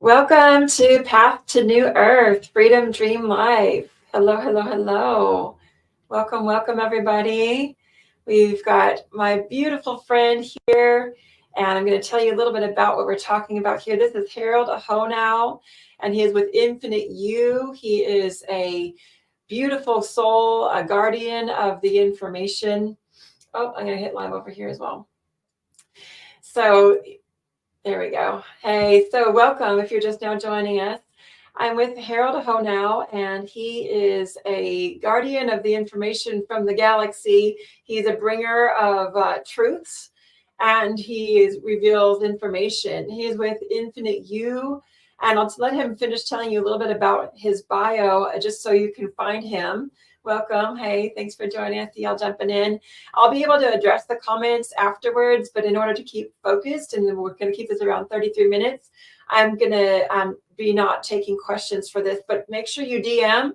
Welcome to Path to New Earth, Freedom Dream Life. Hello, hello, hello. Welcome, everybody. We've got my beautiful friend here, and I'm going to tell you a little bit about what we're talking about here. This is Harold Aho-Now, and he is with Infinite You. He is a beautiful soul, a guardian of the information. Oh, I'm going to hit live over here as well. So there we go. Hey, so welcome if you're just now joining us. I'm with Harold Aho-Now, and he is a guardian of the information from the galaxy. He's a bringer of truths, and reveals information. He's with Infinite You, and I'll let him finish telling you a little bit about his bio, just so you can find him. Welcome. Hey, thanks for joining us. Y'all jumping in. I'll be able to address the comments afterwards, but in order to keep focused, and then we're going to keep this around 33 minutes, I'm going to be not taking questions for this, but make sure you DM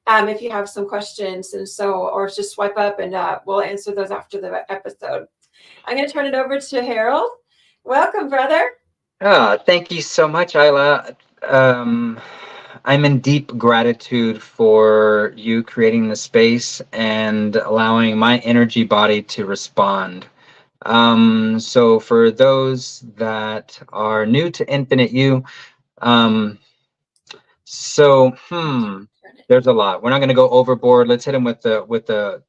if you have some questions, or just swipe up and we'll answer those after the episode. I'm going to turn it over to Harold. Welcome, brother. Thank you so much, Aiylah. I'm in deep gratitude for you creating the space and allowing my energy body to respond. So for those that are new to Infinite You, there's a lot. We're not going to go overboard. Let's hit them with the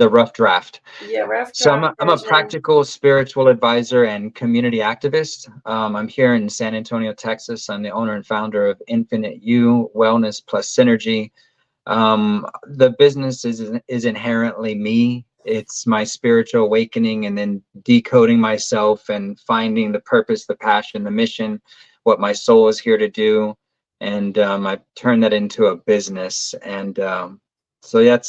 rough draft. Yeah, rough So draft. I'm a practical spiritual advisor and community activist. I'm here in San Antonio, Texas. I'm the owner and founder of Infinite You Wellness Plus Synergy. The business is inherently me. It's my spiritual awakening and then decoding myself and finding the purpose, the passion, the mission, what my soul is here to do. And I've turned that into a business. And so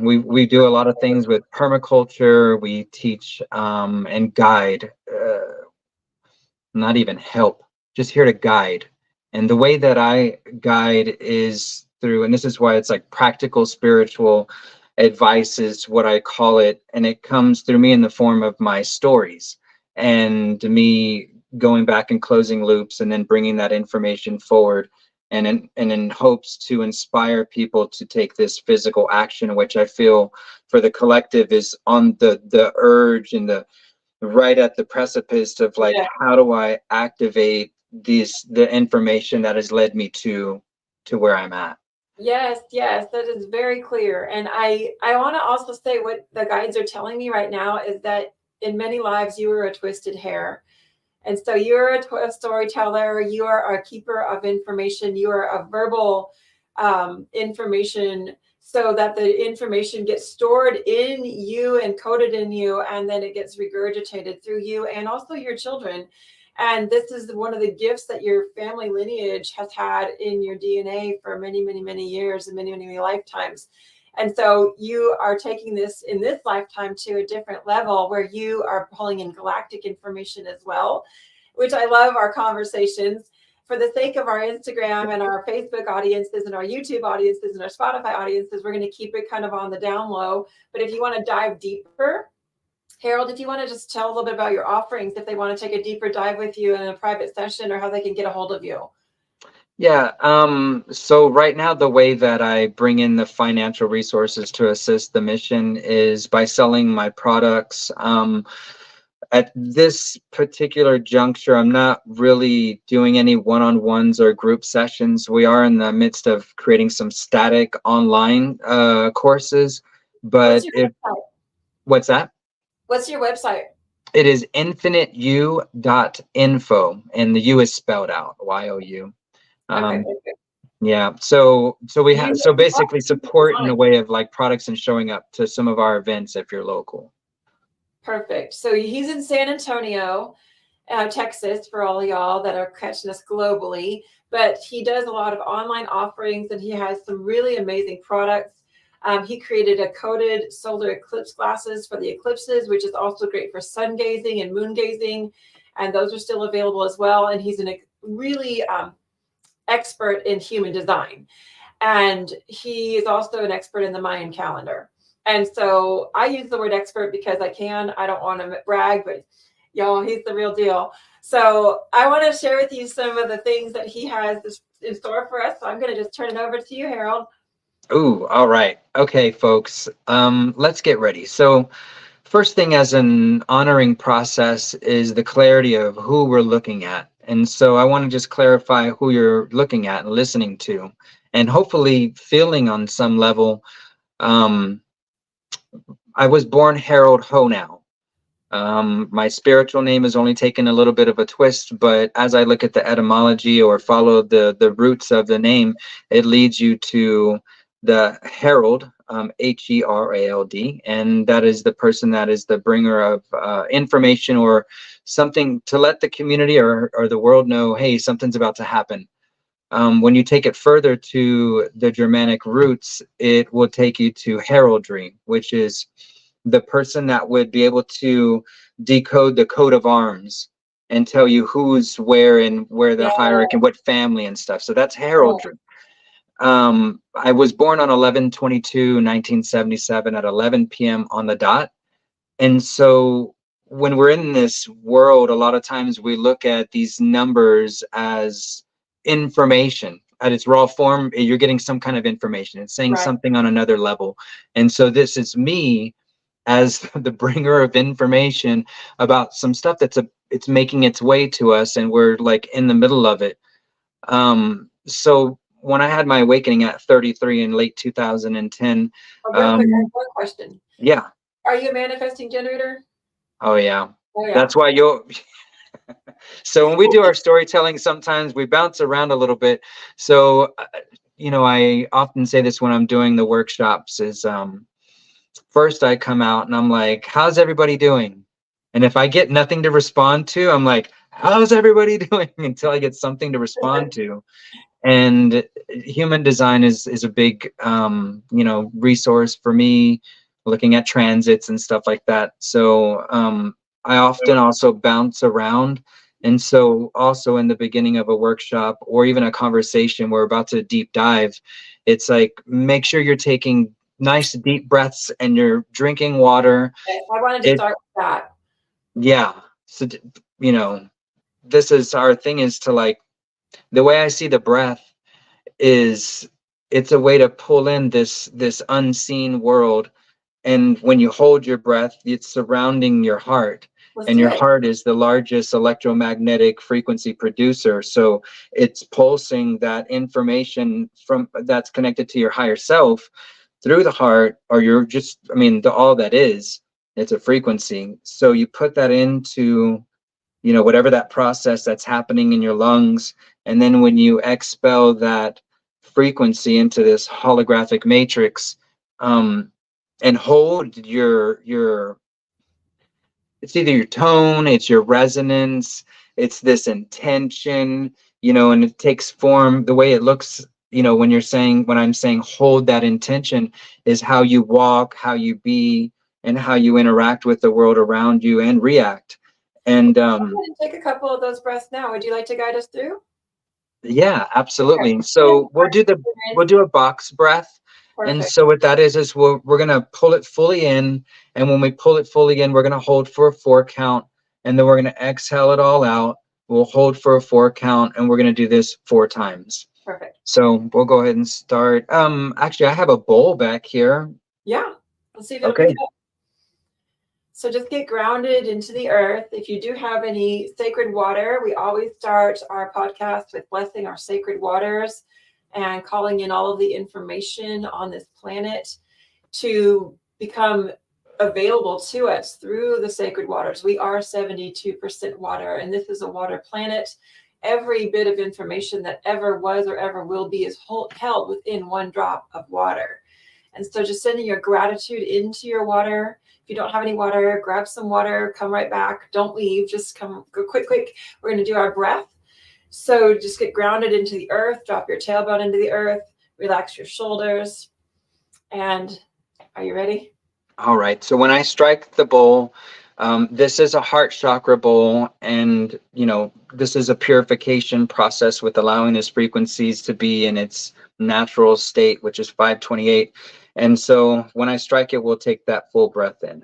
we do a lot of things with permaculture. We teach and guide, not even help, just here to guide. And the way that I guide is through, and this is why it's like practical spiritual advice is what I call it. And it comes through me in the form of my stories and me going back and closing loops and then bringing that information forward and in hopes to inspire people to take this physical action, which I feel for the collective is on the urge and the right at the precipice of like, how do I activate the information that has led me to where I'm at. Yes, that is very clear. And I want to also say what the guides are telling me right now is that in many lives you were a twisted hair. And so you're a storyteller, you are a keeper of information, you are a verbal information, so that the information gets stored in you and coded in you, and then it gets regurgitated through you and also your children. And this is one of the gifts that your family lineage has had in your DNA for many, many, many years and many, many, many lifetimes. And so you are taking this in this lifetime to a different level where you are pulling in galactic information as well, which I love our conversations. For the sake of our Instagram and our Facebook audiences and our YouTube audiences and our Spotify audiences, we're going to keep it kind of on the down low. But if you want to dive deeper, Harold, if you want to just tell a little bit about your offerings, if they want to take a deeper dive with you in a private session, or how they can get a hold of you. Yeah. So right now, the way that I bring in the financial resources to assist the mission is by selling my products. At this particular juncture, I'm not really doing any one-on-ones or group sessions. We are in the midst of creating some static online courses, but what's that? What's your website? It is infiniteu.info, and the U is spelled out, Y-O-U. Okay. Yeah, so we have basically support in a way of like products and showing up to some of our events if you're local. Perfect. So he's in San Antonio, Texas, for all y'all that are catching us globally. But he does a lot of online offerings, and he has some really amazing products. He created a coated solar eclipse glasses for the eclipses, which is also great for sun gazing and moon gazing. And those are still available as well. And he's a really expert in human design. And he is also an expert in the Mayan calendar. And so I use the word expert because I don't want to brag, but Yo, he's the real deal. So I want to share with you some of the things that he has in store for us. So I'm going to just turn it over to you, Harold. Ooh, all right. Okay, folks. Let's get ready. So first thing as an honoring process is the clarity of who we're looking at. And so I want to just clarify who you're looking at and listening to, and hopefully feeling on some level. Um, I was born Harold Aho-Now. My spiritual name has only taken a little bit of a twist, but as I look at the etymology or follow the roots of the name, it leads you to the herald, Herald, and that is the person that is the bringer of information or something to let the community or the world know, hey, something's about to happen. When you take it further to the Germanic roots, it will take you to heraldry, which is the person that would be able to decode the coat of arms and tell you who's where and where the Yeah. hierarchy and what family and stuff. So that's Oh, heraldry. I was born on 11/22/1977 at 11 p.m. on the dot. And so when we're in this world, a lot of times we look at these numbers as information at its raw form. You're getting some kind of information. It's saying right. something on another level. And so this is me as the bringer of information about some stuff it's making its way to us, and we're like in the middle of it. So when I had my awakening at 33 in late 2010, Oh, real quick, I have one question. yeah. Are you a manifesting generator? Oh yeah. Oh, yeah. That's why you'll so when we do our storytelling, sometimes we bounce around a little bit. So I often say this when I'm doing the workshops is first I come out and I'm like, how's everybody doing? And if I get nothing to respond to, I'm like, how's everybody doing? Until I get something to respond to. And human design is a big resource for me, looking at transits and stuff like that. So I often also bounce around. And so also in the beginning of a workshop or even a conversation, we're about to deep dive, it's like, make sure you're taking nice deep breaths and you're drinking water. Okay, I wanted to It start with that. Yeah. So you know this is our thing, is to like, the way I see the breath is it's a way to pull in this unseen world. And when you hold your breath, it's surrounding your heart, Let's and do your it. heart is the largest electromagnetic frequency producer. So it's pulsing that information from that's connected to your higher self through the heart, or you're just, all that is, it's a frequency. So you put that into whatever that process that's happening in your lungs, and then when you expel that frequency into this holographic matrix, and hold your it's either your tone, it's your resonance, it's this intention, and it takes form. The way it looks, when I'm saying hold that intention, is how you walk, how you be, and how you interact with the world around you and react. And Go ahead and take a couple of those breaths now. Would you like to guide us through? yeah, Okay. absolutely. Go ahead and So start we'll experience. do a box breath. And Perfect. so what that is we're gonna pull it fully in, and when we pull it fully in, we're gonna hold for a 4 count, and then we're gonna exhale it all out. We'll hold for a 4 count, and we're gonna do this 4 times. Perfect. So we'll go ahead and start. Actually, I have a bowl back here. Yeah. Let's see if it'll pick Okay. it up. So just get grounded into the earth. If you do have any sacred water, we always start our podcast with blessing our sacred waters and calling in all of the information on this planet to become available to us through the sacred waters. We are 72% water, and this is a water planet. Every bit of information that ever was or ever will be is held within one drop of water. And so just sending your gratitude into your water. If you don't have any water, grab some water, come right back. Don't leave, just go quick. We're going to do our breath. So just get grounded into the earth, drop your tailbone into the earth, relax your shoulders. And are you ready? All right. So when I strike the bowl, this is a heart chakra bowl, and this is a purification process with allowing these frequencies to be in its natural state, which is 528. And so when I strike it, we'll take that full breath in.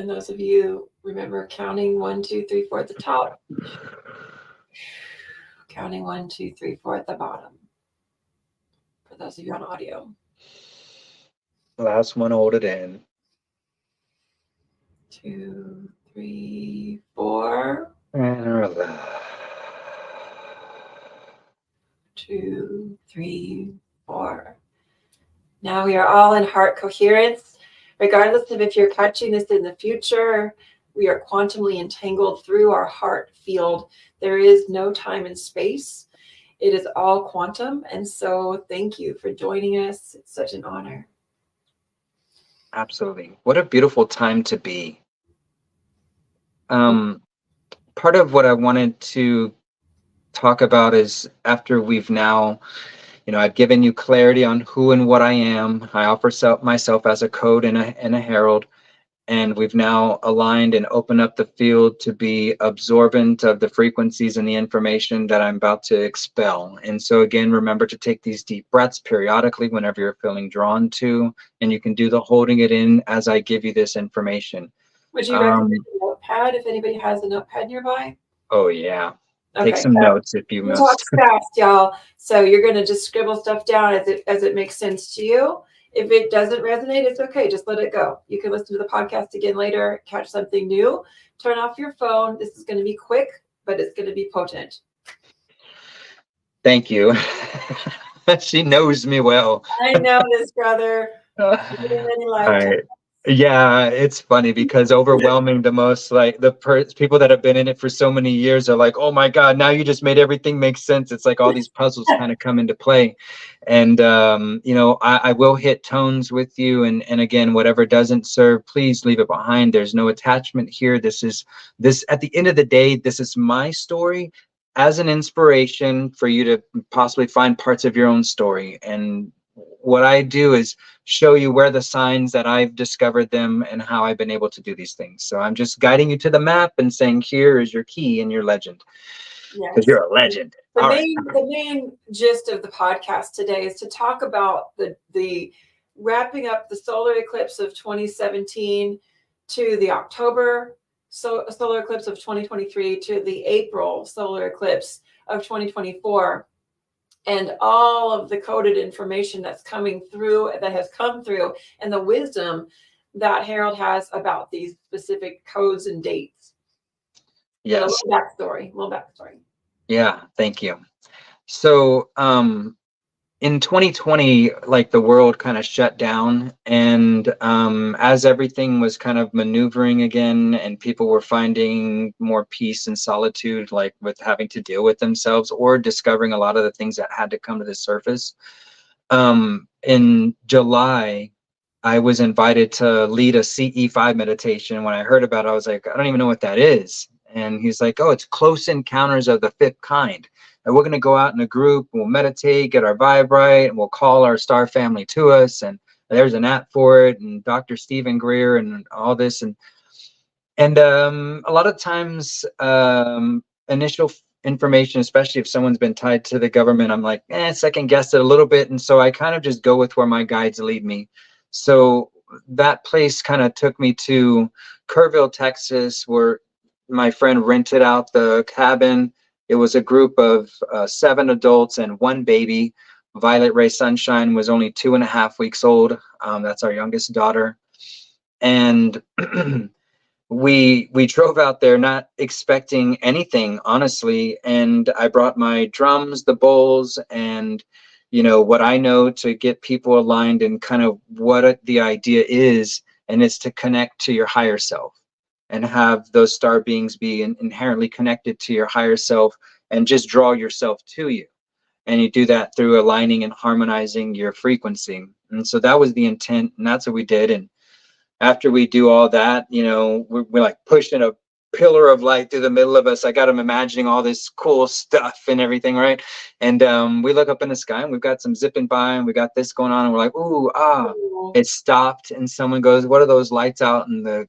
And those of you remember counting 1, 2, 3, 4 at the top, counting 1, 2, 3, 4 at the bottom. For those of you on audio. Last one, hold it in. 2, 3, 4. And relax. 2, 3, 4. Now we are all in heart coherence. Regardless of if you're catching this in the future, we are quantumly entangled through our heart field. There is no time and space. It is all quantum. And so thank you for joining us. It's such an honor. Absolutely. What a beautiful time to be. Part of what I wanted to talk about is after we've now, I've given you clarity on who and what I am. I offer myself as a code and a herald. And we've now aligned and opened up the field to be absorbent of the frequencies and the information that I'm about to expel. And so again, remember to take these deep breaths periodically whenever you're feeling drawn to, and you can do the holding it in as I give you this information. Would you recommend a notepad if anybody has a notepad nearby? Oh yeah. Okay. Take some notes if you must. Talk fast, y'all. So you're going to just scribble stuff down as it makes sense to you. If it doesn't resonate, it's okay. Just let it go. You can listen to the podcast again later, catch something new, turn off your phone. This is going to be quick, but it's going to be potent. Thank you. She knows me well. I know this, brother. All right. Yeah, it's funny because overwhelming the most, like the people that have been in it for so many years are like, oh my God, now you just made everything make sense. It's like all these puzzles kind of come into play. And, I will hit tones with you. And again, whatever doesn't serve, please leave it behind. There's no attachment here. This at the end of the day, this is my story as an inspiration for you to possibly find parts of your own story. And what I do is show you where the signs that I've discovered them and how I've been able to do these things. So I'm just guiding you to the map and saying, here is your key and your legend. Because you're a legend. The main gist of the podcast today is to talk about the wrapping up the solar eclipse of 2017 to the October solar eclipse of 2023 to the April solar eclipse of 2024. And all of the coded information that has come through, and the wisdom that Harold has about these specific codes and dates. Yes. A little backstory. Yeah, thank you. So in 2020, like the world kind of shut down, and as everything was kind of maneuvering again and people were finding more peace and solitude, like with having to deal with themselves or discovering a lot of the things that had to come to the surface. In July, I was invited to lead a CE5 meditation. When I heard about it, I was like, I don't even know what that is. And he's like, oh, it's close encounters of the fifth kind. And we're going to go out in a group, we'll meditate, get our vibe right, and we'll call our star family to us. And there's an app for it, and Dr. Stephen Greer and all this. And a lot of times, initial information, especially if someone's been tied to the government, I'm like, second guess it a little bit. And so I kind of just go with where my guides lead me. So that place kind of took me to Kerrville, Texas, where my friend rented out the cabin. It was a group of 7 adults and 1 baby. Violet Ray Sunshine was only 2.5 weeks old. That's our youngest daughter. And we drove out there not expecting anything, honestly. And I brought my drums, the bowls, and what I know to get people aligned and kind of what the idea is. And it's to connect to your higher self and have those star beings be inherently connected to your higher self and just draw yourself to you. And you do that through aligning and harmonizing your frequency. And so that was the intent, and that's what we did. And after we do all that, we're like pushing a pillar of light through the middle of us. I got them imagining all this cool stuff and everything, right? And we look up in the sky and we've got some zipping by and we got this going on and we're like, it stopped. And someone goes, what are those lights out in the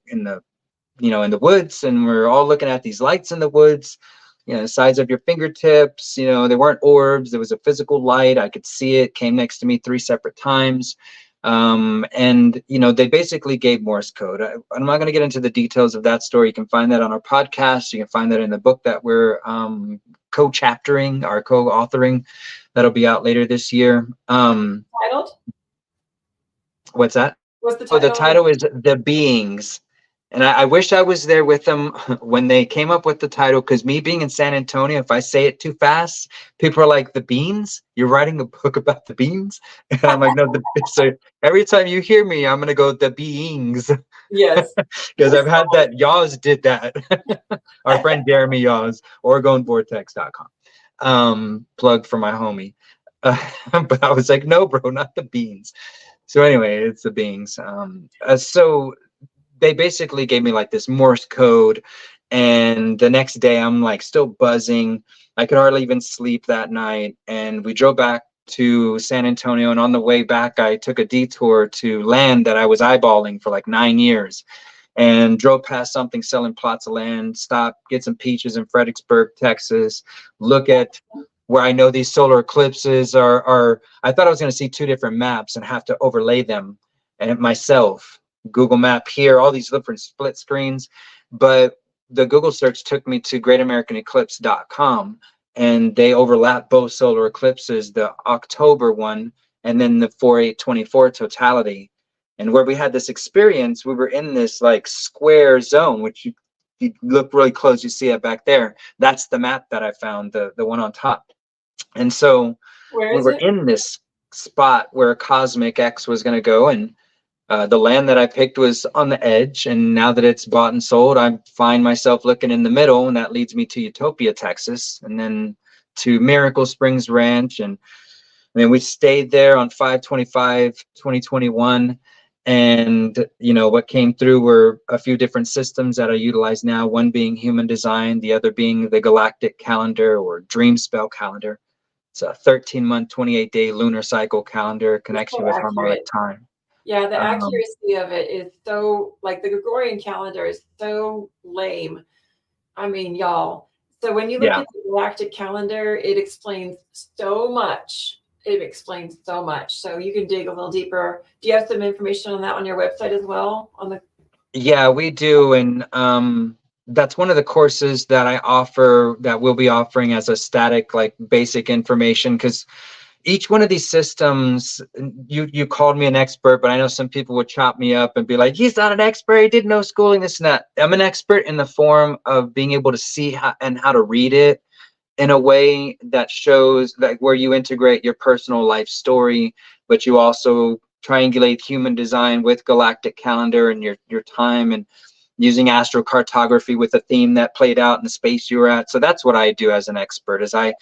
woods? And we're all looking at these lights in the woods, the size of your fingertips. They weren't orbs. There was a physical light. I could see it, came next to me 3 separate times. And they basically gave Morse code. I'm not going to get into the details of that story. You can find that on our podcast. You can find that in the book that we're co-chaptering or co-authoring. That'll be out later this year. Titled? What's that? What's the Oh, the title? title is The Beings. And I wish I was there with them when they came up with the title, because me being in San Antonio, if I say it too fast, people are like, the beans? You're writing a book about the beans? And I'm like, no, so every time you hear me, I'm going to go, the beings. Yes. Because I've had that. Yaws did that. Our friend Jeremy Yaws, OregonVortex.com. Plug for my homie. But I was like, no, bro, not the beans. So anyway, it's the beings. So they basically gave me like this Morse code, and the next day I'm like still buzzing. I could hardly even sleep that night. And we drove back to San Antonio, and on the way back I took a detour to land that I was eyeballing for like 9 years, and drove past something selling plots of land, stopped, get some peaches in Fredericksburg, Texas, look at where I know these solar eclipses are. I thought I was going to see 2 different maps and have to overlay them and myself. Google Map here, all these different split screens. But the Google search took me to greatamericaneclipse.com, and they overlap both solar eclipses, the October one and then the 4/8/24 totality. And where we had this experience, we were in this like square zone, which you look really close, you see it back there. That's the map that I found, the one on top. And so Where we is were it? in this spot where Cosmic X was going to go, and the land that I picked was on the edge. And now that it's bought and sold, I find myself looking in the middle, and that leads me to Utopia, Texas, and then to Miracle Springs Ranch. And I mean, we stayed there on 5/25/2021. And what came through were a few different systems that I utilize now, one being human design, the other being the Galactic Calendar or Dream Spell Calendar. It's a 13-month, 28-day lunar cycle calendar, It's connects so you with harmonic accurate. time. Yeah, the Um, accuracy of it is so, like, the Gregorian calendar is so lame. I mean, y'all. So when you look yeah. at the galactic calendar, it explains so much. It explains so much. So you can dig a little deeper. Do you have some information on that on your website as well? On the Yeah, we do. And that's one of the courses that I offer, that we'll be offering as a static, like basic information, because each one of these systems, you called me an expert, but I know some people would chop me up and be like, he's not an expert, he did no schooling, this and that. I'm an expert in the form of being able to see how to read it in a way that shows, like, where you integrate your personal life story, but you also triangulate human design with galactic calendar and your time, and using astrocartography with a theme that played out in the space you were at. So that's what I do as an expert, is I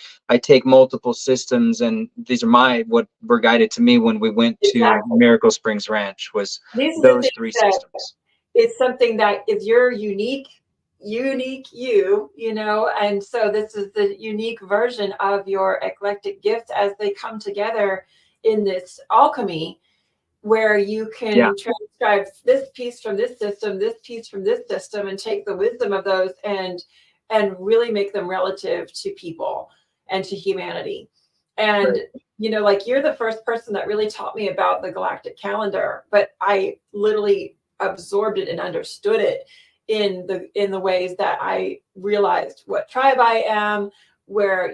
take multiple systems, and these are what were guided to me when we went to exactly. Miracle Springs Ranch, was These are the those things 3 that systems. it's something that is your unique you, and so this is the unique version of your eclectic gifts as they come together in this alchemy, where you Yeah, can transcribe this piece from this piece from this system, and take the wisdom of those and really make them relative to people and to humanity. And right. like, you're the first person that really taught me about the galactic calendar, but I literally absorbed it and understood it in the ways that I realized what tribe I am, where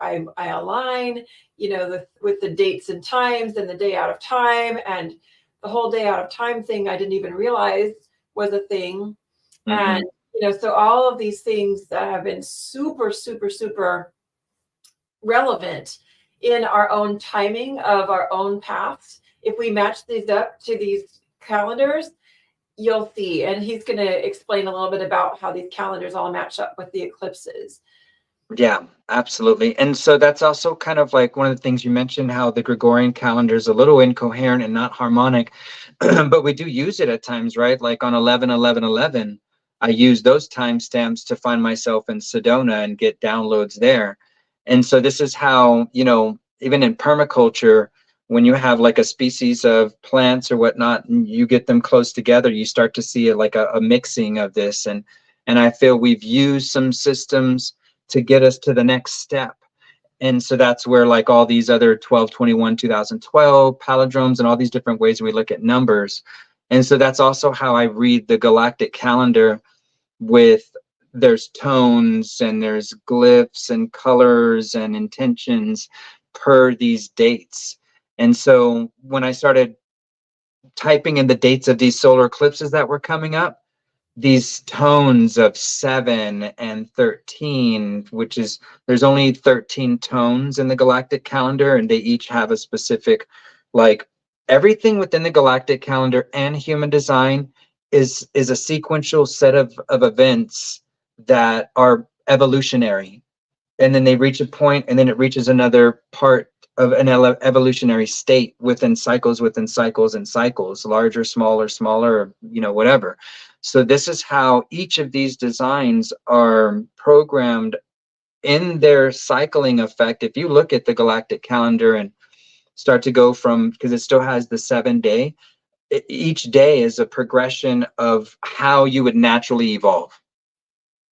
I align, with the dates and times and the day out of time, and the whole day out of time thing I didn't even realize was a thing. Hmm. And so all of these things that have been super, super, super relevant in our own timing of our own paths. If we match these up to these calendars, you'll see. And he's going to explain a little bit about how these calendars all match up with the eclipses. Yeah, absolutely. And so that's also kind of like one of the things you mentioned, how the Gregorian calendar is a little incoherent and not harmonic, but we do use it at times, right? Like on 11/11/11, I use those timestamps to find myself in Sedona and get downloads there. And so this is how, even in permaculture, when you have like a species of plants or whatnot, and you get them close together, you start to see it like a mixing of this. And I feel we've used some systems to get us to the next step. And so that's where like all these other 1221 2012 palindromes and all these different ways we look at numbers. And so that's also how I read the galactic calendar, with there's tones and there's glyphs and colors and intentions per these dates. And so when I started typing in the dates of these solar eclipses that were coming up, these tones of 7 and 13, which is, there's only 13 tones in the galactic calendar, and they each have a specific, like, everything within the galactic calendar and human design is a sequential set of events that are evolutionary, and then they reach a point, and then it reaches another part of an evolutionary state within cycles and cycles, larger, smaller, smaller, you know, whatever. So this is how each of these designs are programmed in their cycling effect. If you look at the galactic calendar and start to go from, because it still has the 7 day, each day is a progression of how you would naturally evolve.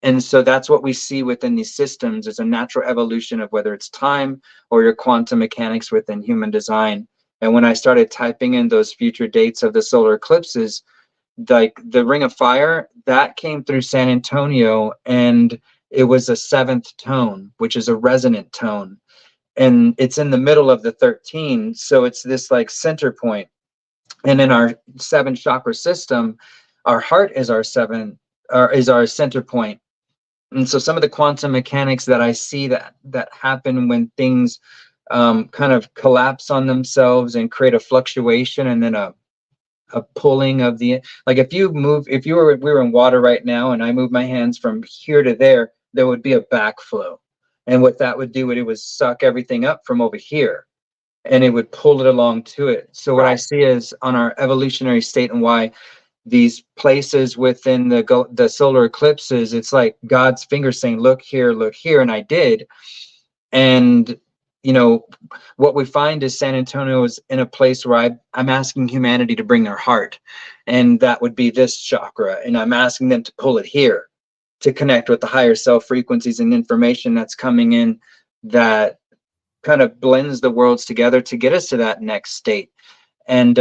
And so that's what we see within these systems, is a natural evolution of whether it's time or your quantum mechanics within human design. And when I started typing in those future dates of the solar eclipses, like the Ring of Fire, that came through San Antonio, and it was a 7th tone, which is a resonant tone. And it's in the middle of the 13. So it's this like center point. And in our 7 chakra system, our heart is our is our center point. And so some of the quantum mechanics that I see that happen when things kind of collapse on themselves and create a fluctuation, and then a pulling of the, like, if you move, if you were, we were in water right now and I move my hands from here to there would be a backflow. And what that would do, it would suck everything up from over here, and it would pull it along to it. So what I see is on our evolutionary state, and why these places within the solar eclipses, it's like God's finger saying, look here, and I did. And you know, what we find is San Antonio is in a place where I'm asking humanity to bring their heart, and that would be this chakra, and I'm asking them to pull it here to connect with the higher self frequencies and information that's coming in, that kind of blends the worlds together to get us to that next state. And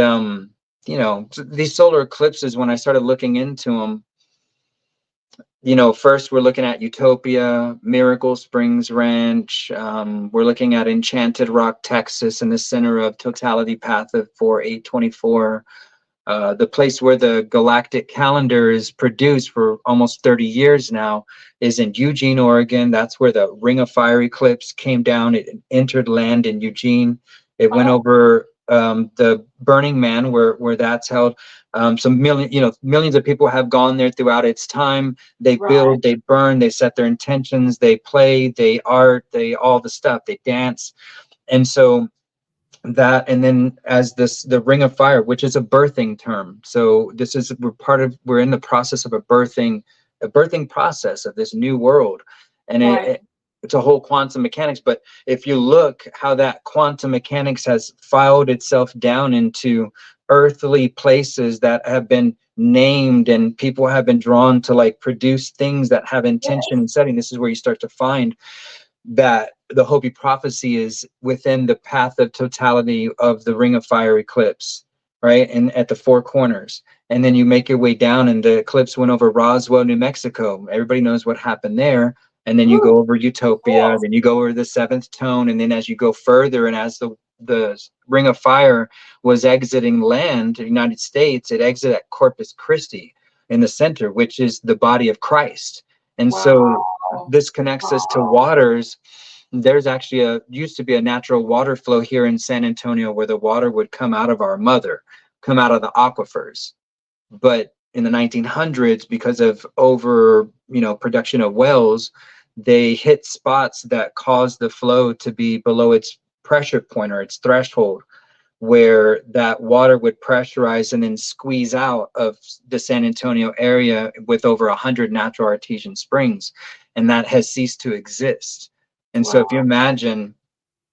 you know, these solar eclipses, when I started looking into them, you know, first we're looking at Utopia, Miracle Springs Ranch. We're looking at Enchanted Rock, Texas, in the center of totality path of 4824. The place where the Galactic Calendar is produced for almost 30 years now is in Eugene, Oregon. That's where the Ring of Fire eclipse came down. It entered land in Eugene. It went over the Burning Man, where that's held. Millions of people have gone there throughout its time. They build, they burn, they set their intentions, they play, they art, they all the stuff, they dance. And so that, and then as the Ring of Fire, which is a birthing term. So this is, we're in the process of a birthing process of this new world. And it's a whole quantum mechanics. But if you look how that quantum mechanics has filed itself down into earthly places that have been named, and people have been drawn to like produce things that have intention and setting, this is where you start to find that the Hopi prophecy is within the path of totality of the Ring of Fire eclipse, right? And at the 4 corners. And then you make your way down, and the eclipse went over Roswell, New Mexico. Everybody knows what happened there. And then you go over Utopia, then you go over the 7th tone. And then as you go further, and as the Ring of Fire was exiting land, the United States, it exited at Corpus Christi in the center, which is the body of Christ. And so this connects us to waters. There's actually used to be a natural water flow here in San Antonio, where the water would come out of our mother, come out of the aquifers. But in the 1900s, because of production of wells, they hit spots that caused the flow to be below its pressure point or its threshold, where that water would pressurize and then squeeze out of the San Antonio area with over 100 natural artesian springs. And that has ceased to exist. And so if you imagine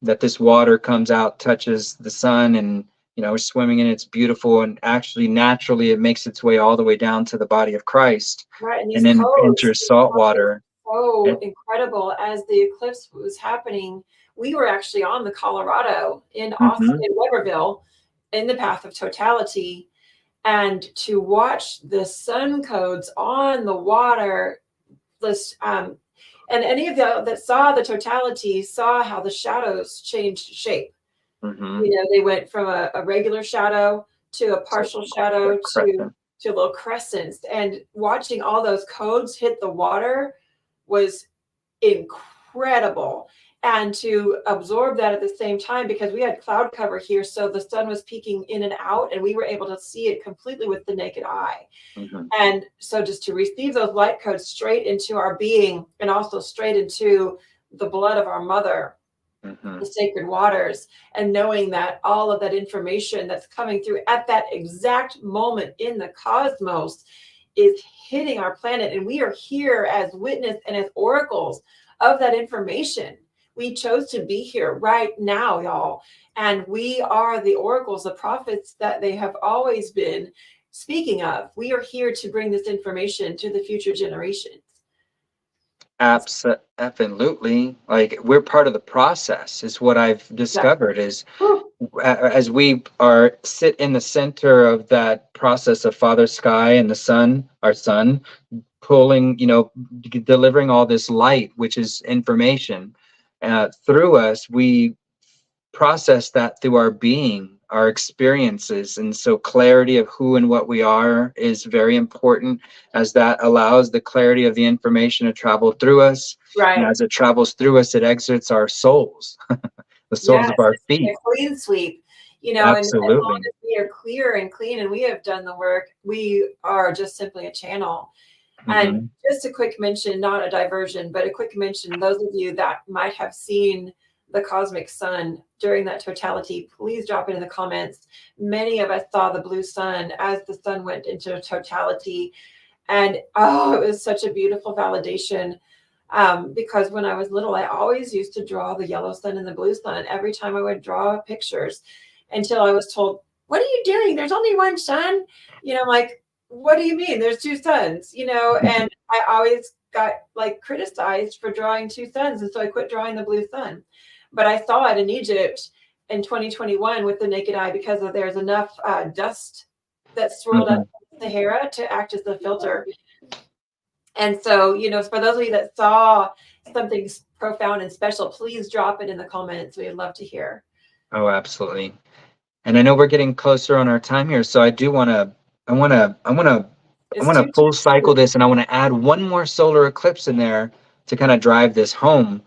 that this water comes out, touches the sun, and we're swimming in, it's beautiful, and actually naturally it makes its way all the way down to the body of Christ, and then enters salt water. so incredible. As the eclipse was happening, we were actually on the Colorado in Austin, Mm-hmm. in Weberville, in the path of totality. And to watch the sun codes on the water, this, and any of the that saw the totality saw how the shadows changed shape. Mm-hmm. You know, they went from a regular shadow to a So partial shadow crescent. to little crescents. And watching all those codes hit the water was incredible. And to absorb that at the same time, because we had cloud cover here, so the sun was peeking in and out, and we were able to see it completely with the naked eye. Mm-hmm. And so just to receive those light codes straight into our being, and also straight into the blood of our mother, Mm-hmm. the sacred waters, and knowing that all of that information that's coming through at that exact moment in the cosmos is hitting our planet, and we are here as witness and as oracles of that information. We chose to be here right now, y'all, and we are the oracles, the prophets that they have always been speaking of. We are here to bring this information to the future generations. Absolutely. Like, we're part of the process, is what I've discovered, is Whew. as we are sit in the center of that process of Father Sky and the sun, our sun, pulling, delivering all this light, which is information, through us. We process that through our being, our experiences. And so clarity of who and what we are is very important, as that allows the clarity of the information to travel through us. And Right. as it travels through us, it exits our souls, the soles Yes, of our it's feet. a clean sweep, and as long Absolutely. as we are clear and clean and we have done the work, we are just simply a channel. And Hmm. just a quick mention, not a diversion, but a quick mention, those of you that might have seen the cosmic sun during that totality, please drop it in the comments. Many of us saw the blue sun as the sun went into totality. And oh, it was such a beautiful validation. Because when I was little, I always used to draw the yellow sun and the blue sun every time I would draw pictures, until I was told, "What are you doing? There's only one sun." I'm like, "What do you mean? There's two suns?" And I always got like criticized for drawing two suns. And so I quit drawing the blue sun. But I saw it in Egypt in 2021 with the naked eye, because there's enough dust that swirled up Hmm. the Sahara to act as the filter. And so, for those of you that saw something profound and special, please drop it in the comments. We'd love to hear. Oh, absolutely. And I know we're getting closer on our time here, so I It's want to full cycle 2:22. this, and I want to add one more solar eclipse in there to kind of drive this home.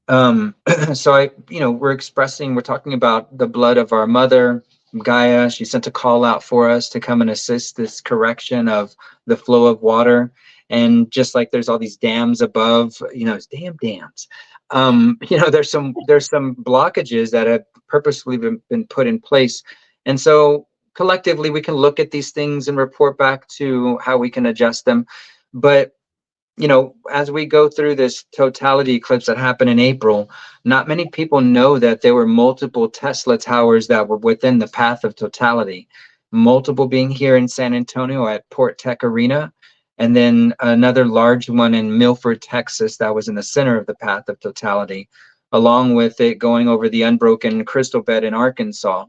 Um, so we're talking about the blood of our mother, Gaia. She sent a call out for us to come and assist this correction of the flow of water. And just like there's all these dams above, damn dams. There's some blockages that have purposefully been put in place. And so collectively we can look at these things and report back to how we can adjust them. But as we go through this totality eclipse that happened in April, not many people know that there were multiple Tesla towers that were within the path of totality. Multiple being here in San Antonio at Port Tech Arena, and then another large one in Milford, Texas, that was in the center of the path of totality, along with it going over the unbroken crystal bed in Arkansas,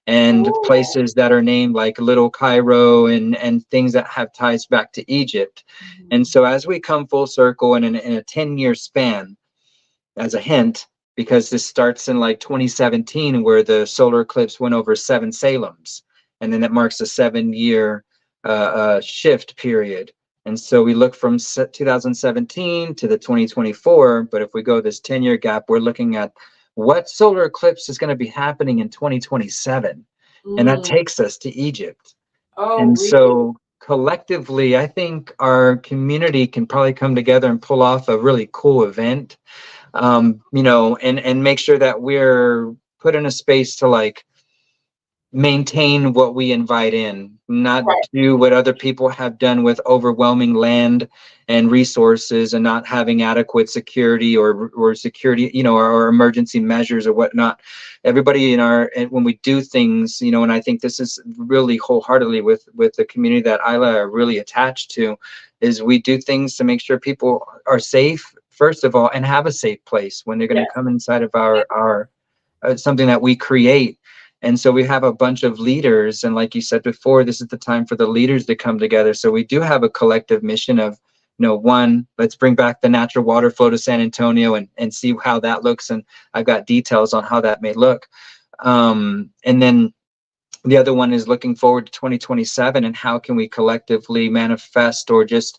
and Ooh. places that are named like Little Cairo, and things that have ties back to Egypt. And so as we come full circle in a 10-year span, as a hint, because this starts in like 2017, where the solar eclipse went over 7 Salems, and then it marks a 7-year shift period. And so we look from 2017 to the 2024, but if we go this 10-year gap, we're looking at what solar eclipse is going to be happening in 2027. And that Mm. takes us to Egypt. Oh, And really? so collectively, I think our community can probably come together and pull off a really cool event, and make sure that we're put in a space to, like, maintain what we invite in, not Right. do what other people have done with overwhelming land and resources and not having adequate security or security, or emergency measures or whatnot. Everybody and when we do things, and I think this is really wholeheartedly with the community that Aiylah are really attached to, is we do things to make sure people are safe, first of all, and have a safe place when they're going to come inside of our something that we create. And so we have a bunch of leaders, and like you said before, this is the time for the leaders to come together. So we do have a collective mission of, one, let's bring back the natural water flow to San Antonio and see how that looks. And I've got details on how that may look. And then the other one is looking forward to 2027 and how can we collectively manifest or just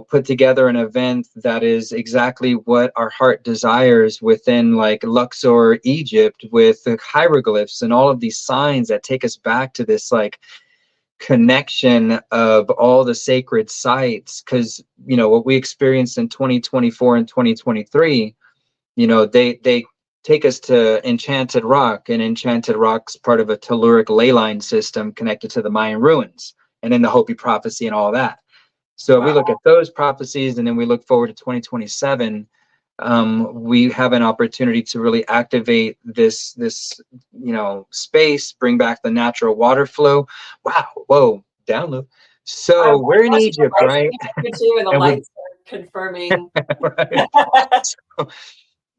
put together an event that is exactly what our heart desires within like Luxor, Egypt, with the hieroglyphs and all of these signs that take us back to this like connection of all the sacred sites. Because, what we experienced in 2024 and 2023, they take us to Enchanted Rock, and Enchanted Rock's part of a telluric ley line system connected to the Mayan ruins and then the Hopi prophecy and all that. So if we look at those prophecies and then we look forward to 2027, we have an opportunity to really activate this space, bring back the natural water flow. Wow, whoa, download. So we're in Egypt, right? And the lights are confirming. Right.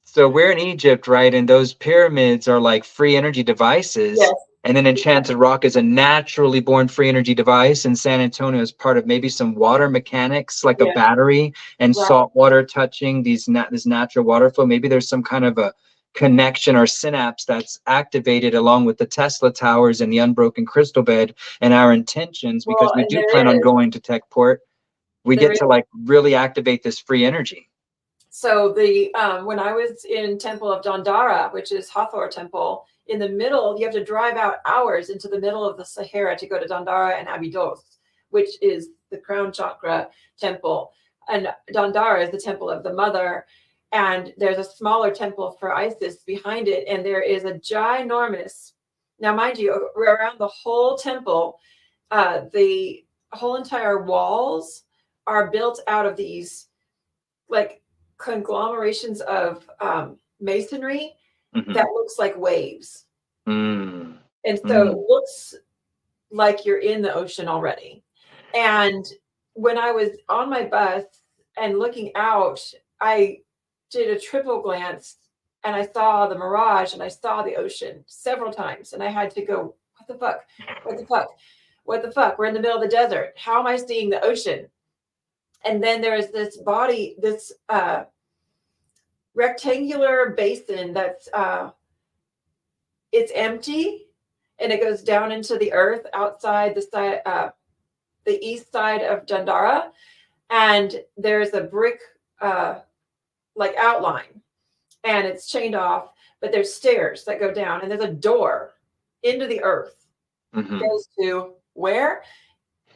So we're in Egypt, right? And those pyramids are like free energy devices. Yes. And then Enchanted Rock is a naturally born free energy device. And San Antonio is part of maybe some water mechanics, like a battery and salt water touching this natural water flow. Maybe there's some kind of a connection or synapse that's activated along with the Tesla towers and the unbroken crystal bed and our intentions, because we do plan on going to Techport. We get to like really activate this free energy. So when I was in Temple of Dandara, which is Hathor Temple, in the middle, you have to drive out hours into the middle of the Sahara to go to Dandara and Abydos, which is the crown chakra temple. And Dandara is the temple of the mother. And there's a smaller temple for Isis behind it. And there is a ginormous, now mind you, around the whole temple, the whole entire walls are built out of these like conglomerations of masonry that looks like waves. And so it looks like you're in the ocean already. And when I was on my bus and looking out, I did a triple glance and I saw the mirage and I saw the ocean several times. And I had to go, what the fuck? What the fuck? What the fuck? We're in the middle of the desert. How am I seeing the ocean? And then there is this body, this rectangular basin that's it's empty, and it goes down into the earth outside the east side of Dandara, and there's a brick like outline, and it's chained off, but there's stairs that go down, and there's a door into the earth. Goes to where?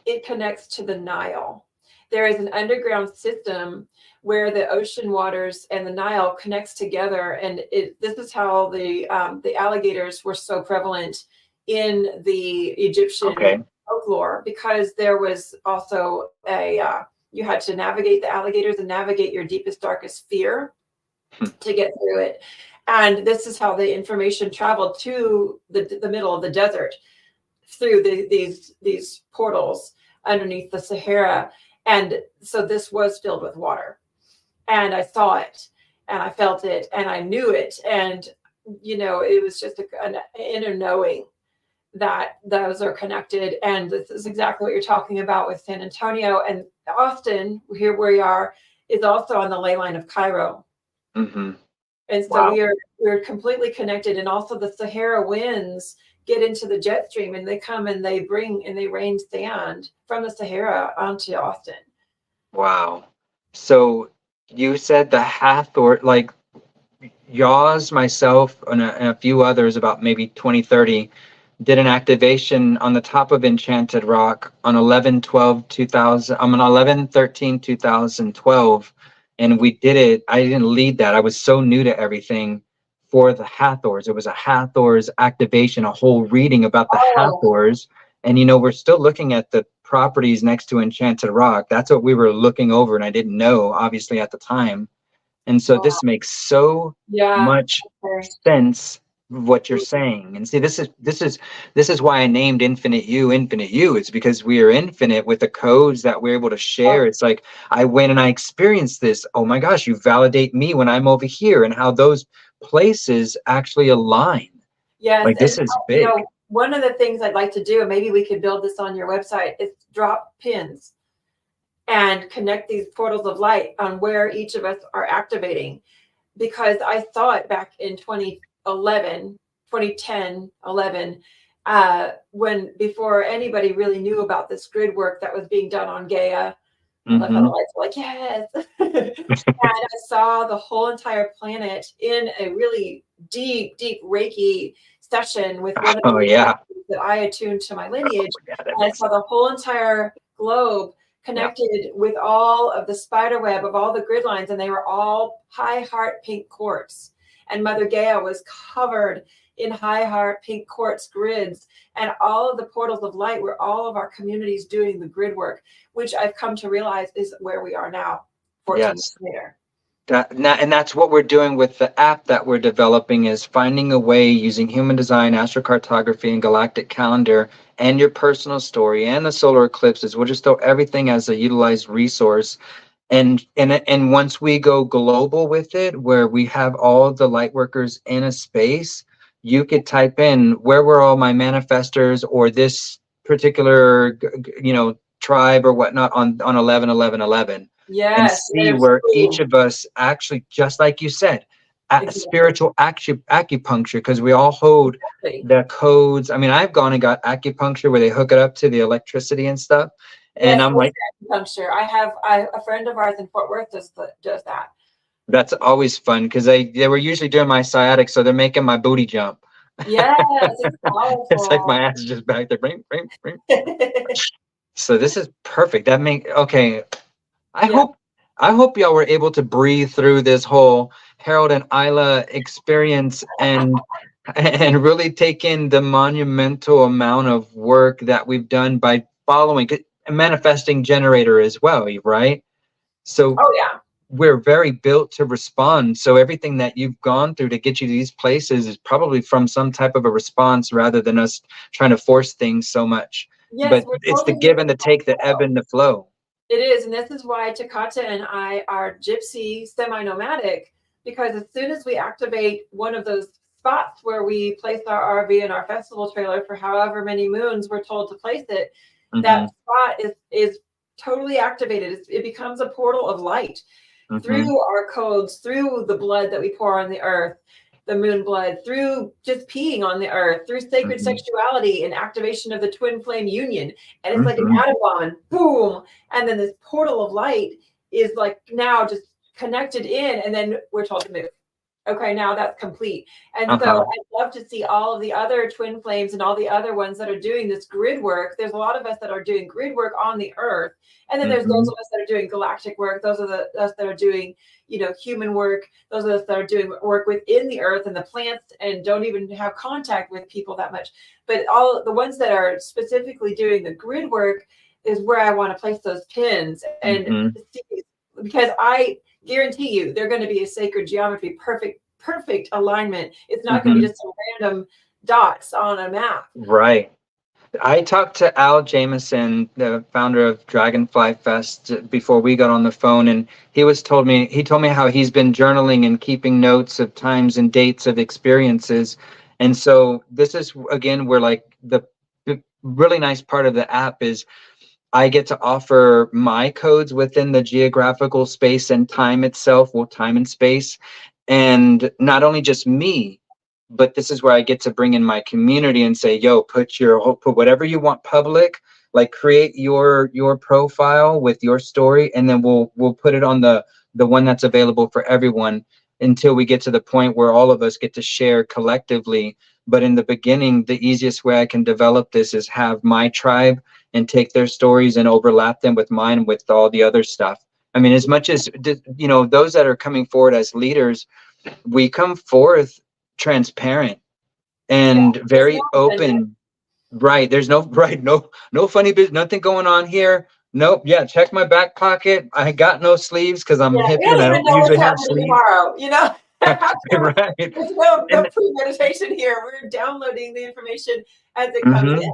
It connects to the Nile. There is an underground system where the ocean waters and the Nile connects together, and this is how the alligators were so prevalent in the Egyptian folklore, because there was also you had to navigate the alligators and navigate your deepest, darkest fear to get through it. And this is how the information traveled to the middle of the desert through these portals underneath the Sahara. And so this was filled with water, and I saw it and I felt it and I knew it. And, it was just an inner knowing that those are connected. And this is exactly what you're talking about with San Antonio. And Austin, here where we are, is also on the ley line of Cairo. And so we're completely connected. And also the Sahara winds get into the jet stream, and they come and they rain sand from the Sahara onto Austin. Wow. So you said the Hathor, like Yaws, myself, and a few others, about maybe 2030, did an activation on the top of Enchanted Rock on 11/13/2012. And we did it. I didn't lead that. I was so new to everything for the Hathors. It was a Hathors activation, a whole reading about the Oh, Hathors. And, we're still looking at the properties next to Enchanted Rock. That's what we were looking over. And I didn't know, obviously, at the time. And so wow. this makes so Yeah. much Okay. sense of what you're saying. And see, this is why I named Infinite You Infinite You. It's because we are infinite with the codes that we're able to Oh, share. It's like I went and I experienced this. Oh my gosh, you validate me when I'm over here, and how those places actually align. yes. Like, And this is big. one of the things I'd like to do, and maybe we could build this on your website, is drop pins and connect these portals of light on where each of us are activating. Because I thought back in 2011, 2010, 11, when before anybody really knew about this grid work that was being done on Gaia. I love how the Mm-hmm. lights were like, yes. And I saw the whole entire planet in a really deep, deep Reiki session with one of Oh the yeah. that I attuned to my lineage. Yeah, that And I makes saw sense. the whole entire globe Yeah. connected with all of the spider web of all the grid lines, and they were all high heart pink quartz. And Mother Gaia was covered in high heart pink quartz grids. And all of the portals of light were all of our communities doing the grid work, which I've come to realize is where we are now, 14 Yes. years later. And that's what we're doing with the app that we're developing, is finding a way using human design, astrocartography, and galactic calendar, and your personal story and the solar eclipses. We'll just throw everything as a utilized resource. And once we go global with it, where we have all the light workers in a space, you could type in where were all my manifestors, or this particular tribe or whatnot on 11 11 11, and Yes, see there's where each boom. of us actually, just like you said, Exactly. spiritual acupuncture, because we all hold the codes. I mean, I've gone and got acupuncture where they hook it up to the electricity and stuff, and Yes, I'm like, acupuncture. A friend of ours in Fort Worth does that. that's always fun, because they were usually doing my sciatic, so they're making my booty jump. Yes, it's It's like my powerful. ass is just back there. Bring, bring, bring. So this is perfect. Okay. I Yeah. hope I hope y'all were able to breathe through this whole Harold and Aiylah experience, and really take in the monumental amount of work that we've done by following a manifesting generator as well, right? So Oh yeah. we're very built to respond. So everything that you've gone through to get you to these places is probably from some type of a response, rather than us trying to force things so much. Yes, But we're it's the totally give moving and the on take, the the ebb flow. and the flow. It is, and this is why Takata and I are gypsy semi-nomadic, because as soon as we activate one of those spots where we place our RV and our festival trailer for however many moons we're told to place it, Mm-hmm. that spot is totally activated. It becomes a portal of light Mm-hmm. through our codes, through the blood that we pour on the earth, the moon blood, through just peeing on the earth, through sacred Mm-hmm. sexuality and activation of the twin flame union. And it's like an Mm-hmm. atom bomb, boom. And then this portal of light is like now just connected in, and then we're told to move. Okay, now that's complete. And so Uh-huh. I'd love to see all of the other twin flames and all the other ones that are doing this grid work. There's a lot of us that are doing grid work on the earth. And then there's those Mm-hmm. of us that are doing galactic work. Those are the us that are doing, human work. Those of us that are doing work within the earth and the plants and don't even have contact with people that much. But all the ones that are specifically doing the grid work is where I want to place those pins, and Mm-hmm. because I guarantee you they're going to be a sacred geometry, perfect alignment. It's not going to be Mm-hmm. just some random dots on a map. Right. I talked to Al Jameson, the founder of Dragonfly Fest, before we got on the phone, and he told me how he's been journaling and keeping notes of times and dates of experiences. And so this is again where, like, the really nice part of the app is I get to offer my codes within the geographical space and time itself, well, time and space, and not only just me, but this is where I get to bring in my community and say, yo, put whatever you want public, like create your profile with your story, and then we'll put it on the one that's available for everyone, until we get to the point where all of us get to share collectively. But in the beginning, the easiest way I can develop this is have my tribe and take their stories and overlap them with mine with all the other stuff. I mean, as much as those that are coming forward as leaders, we come forth transparent Yeah, and there's no very agenda. open. Right. There's no right, no funny business, nothing going on here. Nope. Yeah, check my back pocket. I got no sleeves because I'm Yeah, we hippie and don't I even don't know what's usually have happening sleeves. tomorrow, you know? Right. There's no And premeditation here. We're downloading the information as it comes mhm. in.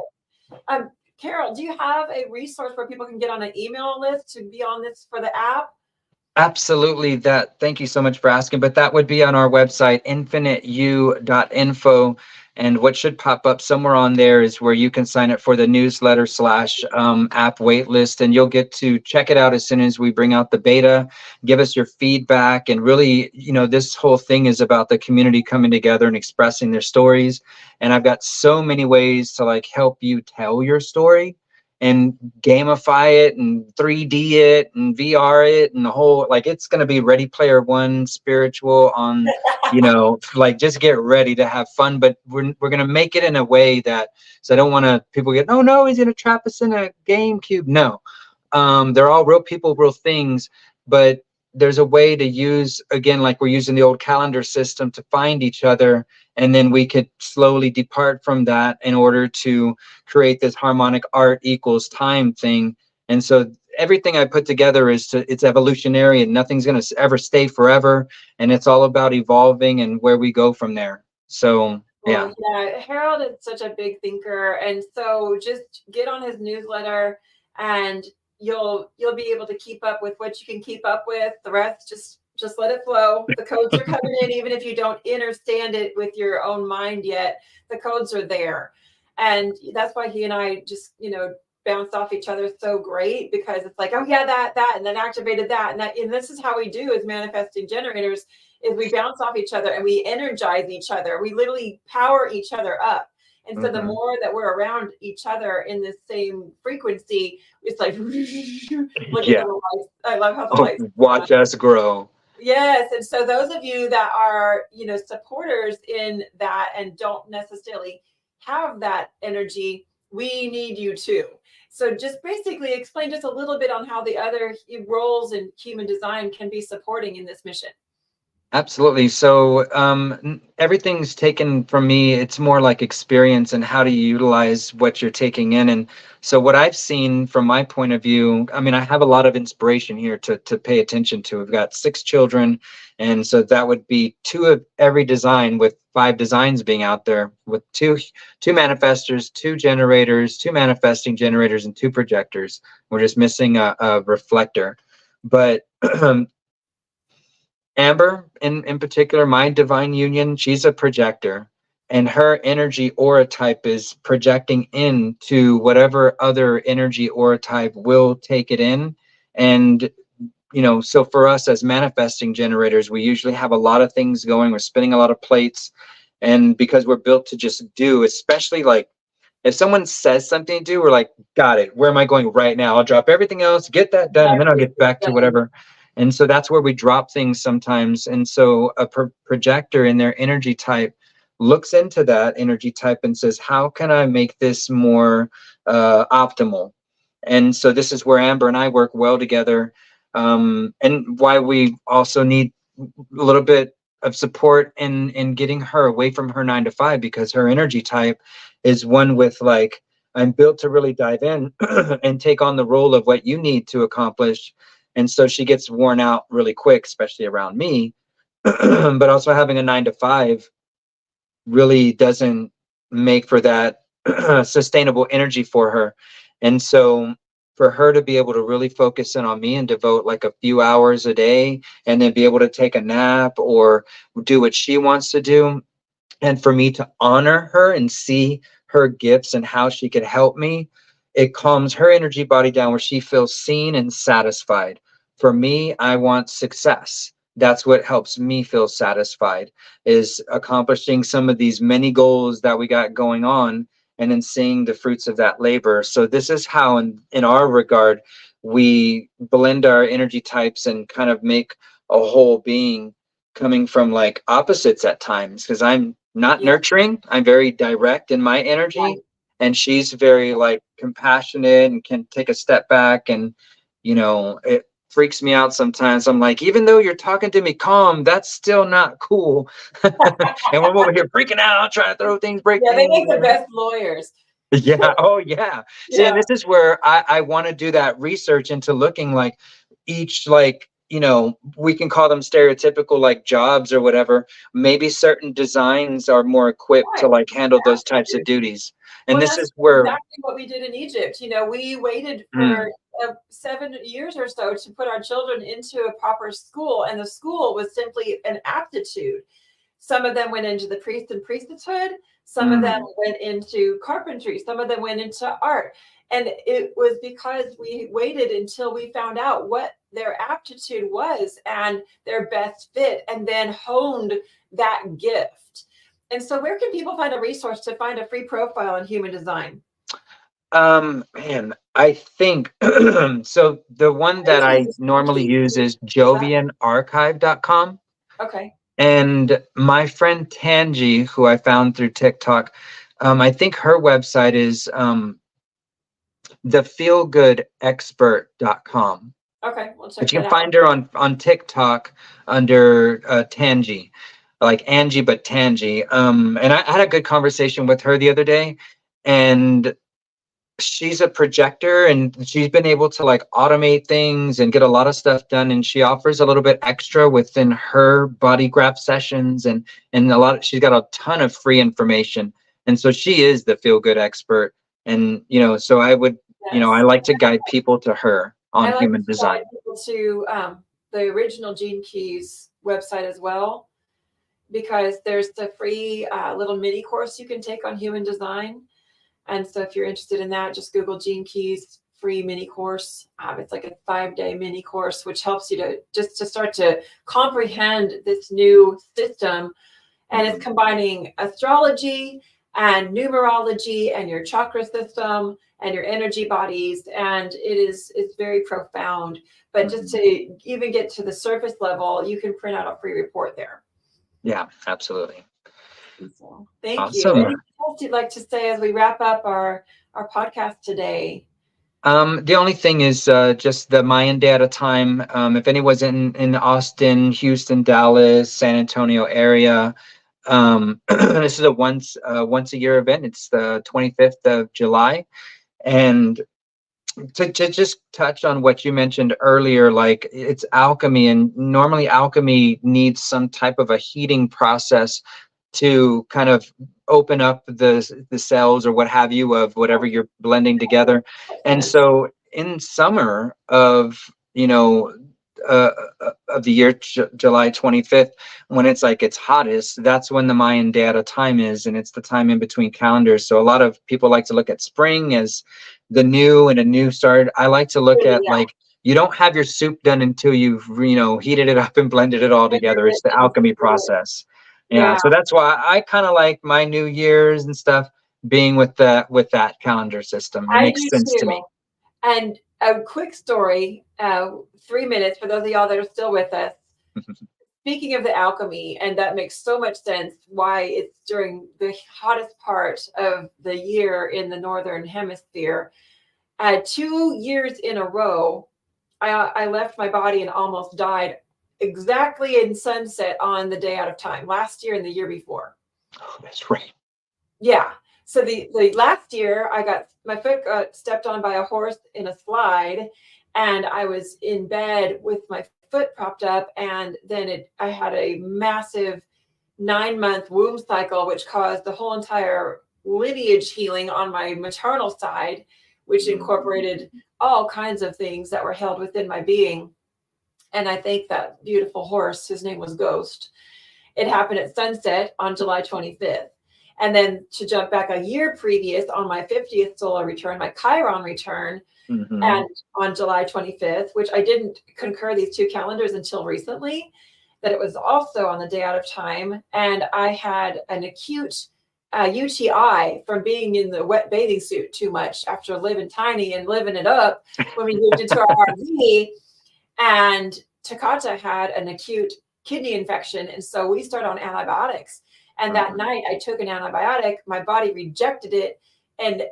Carol, do you have a resource where people can get on an email list to be on this for the app? Absolutely. That. Thank you so much for asking. But that would be on our website, infiniteu.info. And what should pop up somewhere on there is where you can sign up for the newsletter slash app waitlist, and you'll get to check it out as soon as we bring out the beta. Give us your feedback, and really, this whole thing is about the community coming together and expressing their stories. And I've got so many ways to like help you tell your story and gamify it and 3D it and VR it and the whole, like, it's going to be Ready Player One spiritual on, like, just get ready to have fun. But we're going to make it in a way that, so I don't want to people get, oh no, he's going to trap us in a GameCube. No, they're all real people, real things, but there's a way to use, again, like we're using the old calendar system to find each other, and then we could slowly depart from that in order to create this harmonic art equals time thing. And so everything I put together it's evolutionary, and nothing's going to ever stay forever, and it's all about evolving and where we go from there. So yeah. Well, yeah, Harold is such a big thinker, and so just get on his newsletter, and you'll be able to keep up with what you can keep up with. The rest, just let it flow. The codes are coming in, even if you don't understand it with your own mind yet. The codes are there, and that's why he and I just bounce off each other so great, because it's like, oh yeah, that, and then activated that, and this is how we do as manifesting generators, is we bounce off each other and we energize each other. We literally power each other up. And so the Mhm. more that we're around each other in this same frequency, it's like, look at Yeah. the lights. I love how the Oh, lights come on. watch us grow. Yes. And so those of you that are, supporters in that and don't necessarily have that energy, we need you too. So just basically explain just a little bit on how the other roles in human design can be supporting in this mission. Absolutely. So everything's taken from me. It's more like experience and how to utilize what you're taking in. And so what I've seen from my point of view, I mean, I have a lot of inspiration here to pay attention to. We've got 6 children, and so that would be 2 of every design, with 5 designs being out there, with two manifestors, 2 generators, 2 manifesting generators, and 2 projectors. We're just missing a reflector. But Amber, in particular, my divine union, she's a projector, and her energy aura type is projecting into whatever other energy aura type will take it in. And, so for us as manifesting generators, we usually have a lot of things going. We're spinning a lot of plates. And because we're built to just do, especially like if someone says something to do, we're like, got it. Where am I going right now? I'll drop everything else, get that done, and then I'll get back to whatever. And so that's where we drop things sometimes. And so a projector in their energy type looks into that energy type and says, how can I make this more optimal? And so this is where Amber and I work well together, and why we also need a little bit of support in getting her away from her 9 to 5, because her energy type is one with like, I'm built to really dive in and take on the role of what you need to accomplish. And so she gets worn out really quick, especially around me. But also having a 9 to 5 really doesn't make for that sustainable energy for her. And so for her to be able to really focus in on me and devote like a few hours a day, and then be able to take a nap or do what she wants to do, and for me to honor her and see her gifts and how she could help me, it calms her energy body down where she feels seen and satisfied. For me, I want success. That's what helps me feel satisfied, is accomplishing some of these many goals that we got going on, and then seeing the fruits of that labor. So this is how in our regard we blend our energy types and kind of make a whole being, coming from like opposites at times, because I'm not Yeah. nurturing. I'm very direct in my energy, Right. and she's very like compassionate and can take a step back. And freaks me out sometimes. I'm like, even though you're talking to me calm, that's still not cool. And I'm over here freaking out, trying to throw things, break Yeah, they things. make the best lawyers. Yeah. Oh, yeah. See, and Yeah. this is where I want to do that research into looking like each, like, we can call them stereotypical like jobs or whatever. Maybe certain designs are more equipped to Right. like handle those types of Exactly. duties. And Well, this that's is where, exactly what we did in Egypt. We waited for mm, 7 years or so to put our children into a proper school, and the school was simply an aptitude. Some of them went into the priest and priesthood. Some of them mm, went into carpentry. Some of them went into art. And it was because we waited until we found out what their aptitude was and their best fit, and then honed that gift. And so, where can people find a resource to find a free profile on human design? man, I think so. The one I that usually I use Gene normally Keys. use is Is that jovianarchive.com. okay? And my friend Tangi, who I found through TikTok, I think her website is thefeelgoodexpert.com. Okay, we'll check But you that can out. find her on TikTok under Tangi, like Angie, but Tangi. And I had a good conversation with her the other day, and she's a projector, and she's been able to like automate things and get a lot of stuff done, and she offers a little bit extra within her body graph sessions, and she's got a ton of free information, and so she is the feel good expert. And so I would, I Yes. like to guide people to her on I like human to guide design. people to the original Gene Keys website as well, because there's the free little mini course you can take on human design. And so if you're interested in that, just Google Gene Keys free mini course. It's like a 5-day mini course, which helps you to start to comprehend this new system. And it's Mhm. combining astrology and numerology and your chakra system and your energy bodies. And it's very profound. But just Mhm. to even get to the surface level, you can print out a free report there. Yeah, absolutely. So, thank you. Awesome. Anything else you'd like to say as we wrap up our podcast today? The only thing is just the Mayan day at a time. If anyone's in Austin, Houston, Dallas, San Antonio area, this is a once a year event. It's the 25th of July. And to just touch on what you mentioned earlier, like it's alchemy, and normally alchemy needs some type of a heating process to kind of open up the cells or what have you of whatever you're blending together. And Sense. so in summer of uh, of the year July 25th, when it's like its hottest, that's when the Mayan day at a time is, and it's the time in between calendars. So a lot of people like to look at spring as the new and a new start. I like to look at Yeah. like, you don't have your soup done until you've heated it up and blended it all together. It's the alchemy process. Yeah, Yeah. so that's why I kind of like my New Year's and stuff being with that calendar system. It I makes do sense to too. me. And a quick story, 3 minutes for those of y'all that are still with us. Speaking of the alchemy, and that makes so much sense why it's during the hottest part of the year in the northern hemisphere. 2 years in a row, I left my body and almost died exactly in sunset on the day out of time, last year and the year before. Oh, that's right. Yeah. So the last year, my foot got stepped on by a horse in a slide, and I was in bed with my foot propped up, and then I had a massive 9-month womb cycle, which caused the whole entire lineage healing on my maternal side, which incorporated all kinds of things that were held within my being. And I thank that beautiful horse. His name was Ghost. It happened at sunset on July 25th. And then to jump back a year previous, on my 50th solar return, my Chiron return, Mm-hmm. and on July 25th, which I didn't concur these two calendars until recently, that it was also on the day out of time. And I had an acute UTI from being in the wet bathing suit too much after living tiny and living it up when we moved into our RV. And Takata had an acute kidney infection. And so we started on antibiotics. And that Mm-hmm. night I took an antibiotic, my body rejected it. And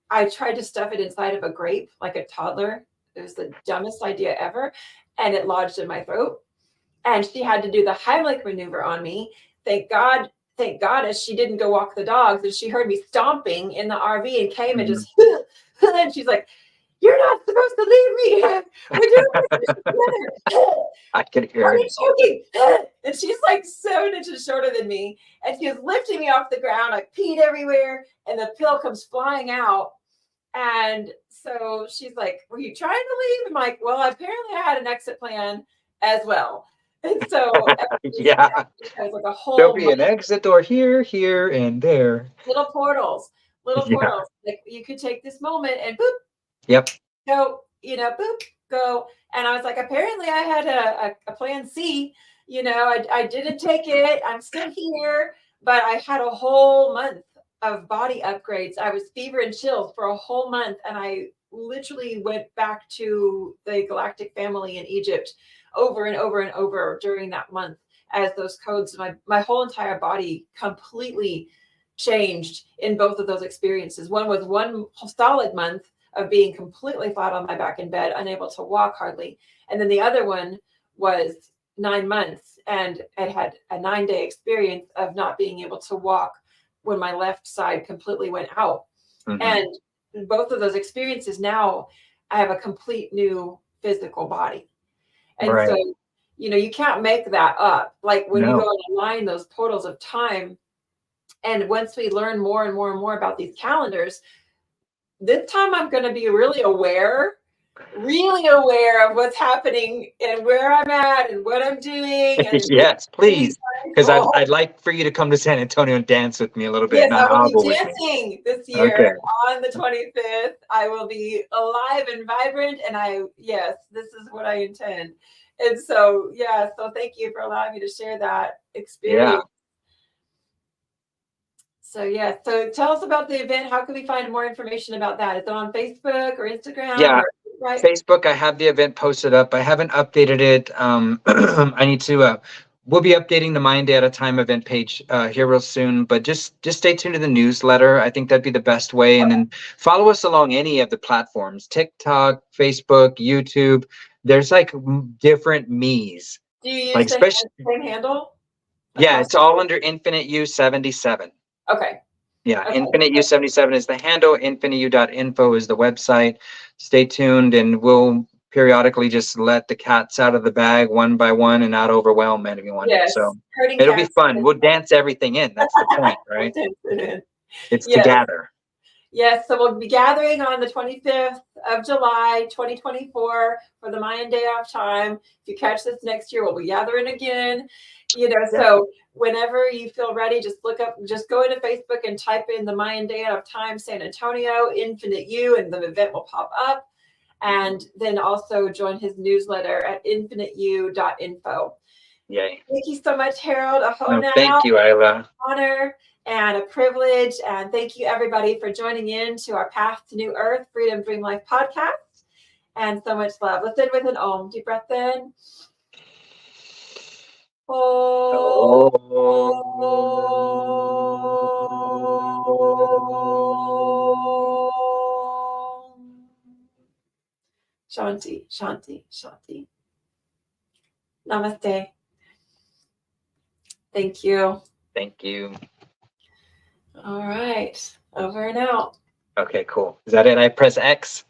I tried to stuff it inside of a grape like a toddler. It was the dumbest idea ever. and it lodged in my throat. And she had to do the Heimlich maneuver on me. Thank God, thank goddess she didn't go walk the dogs, and she heard me stomping in the RV and came and just, and she's like, "You're not supposed to leave me. We're doing this together." I can hear Are you it. joking? And she's like 7 inches shorter than me. And she was lifting me off the ground. I peed everywhere, and the pill comes flying out. And so she's like, "Were you trying to leave?" I'm like, "Well, apparently I had an exit plan as well." And so Yeah. there's like a There'll whole be an exit door here, here, and there. little portals, little Yeah. portals. Like you could take this moment and boop, Yep. go, boop, go. And I was like, apparently I had a plan C. I didn't take it. I'm still here, but I had a whole month of body upgrades. I was fever and chills for a whole month. And I literally went back to the Galactic family in Egypt over and over and over during that month as those codes, my whole entire body completely changed in both of those experiences. One was one solid month of being completely flat on my back in bed, unable to walk hardly. And then the other one was 9 months, and it had a 9-day experience of not being able to walk when my left side completely went out. Mhm. And both of those experiences, now I have a complete new physical body. And Right. so, you can't make that up. Like when you No. go and align those portals of time, and once we learn more and more and more about these calendars, this time I'm going to be really aware of what's happening and where I'm at and what I'm doing. And Yes, please. Because cool. I'd like for you to come to San Antonio and dance with me a little bit, Yes, not I will hobble be with me. dancing this year Okay. on the 25th. I will be alive and vibrant. And yes, this is what I intend. And so, so thank you for allowing me to share that experience. Yeah. So tell us about the event. How can we find more information about that? Is it on Facebook or Instagram? Yeah. Right? Facebook, I have the event posted up. I haven't updated it. I need to. We'll be updating the Mayan Day at a Time event page here real soon. But just stay tuned to the newsletter. I think that'd be the best way. And then follow us along any of the platforms: TikTok, Facebook, YouTube. There's like different me's. Do you use Like the especially, same handle? yeah, it's all under Infinite U 77. Okay. Yeah, Okay. Infinite U77 is the handle. InfiniteU.info is the website. Stay tuned, and we'll periodically just let the cats out of the bag one by one and not overwhelm anyone. Yes. So Herding it'll be cats. fun. We'll dance everything in. That's the point, right? It's to Yes. gather. Yes, so we'll be gathering on the 25th of July, 2024 for the Mayan Day of Time. If you catch this next year, we'll be gathering again. So whenever you feel ready, just go into Facebook and type in the Mayan Day of Time San Antonio, Infinite U, and the event will pop up. And then also join his newsletter at infiniteu.info. Yay. Thank you so much, Harold Aho-Now. No, thank you, Aiylah. Honor and a privilege. And thank you, everybody, for joining in to our Path to New Earth Freedom Dream Life podcast. And so much love. Let's end with an Om. Deep breath in. Oh. Shanti, Shanti, Shanti. Namaste. Thank you. Thank you. All right. Over and out. Okay, cool. Is that it? I press X?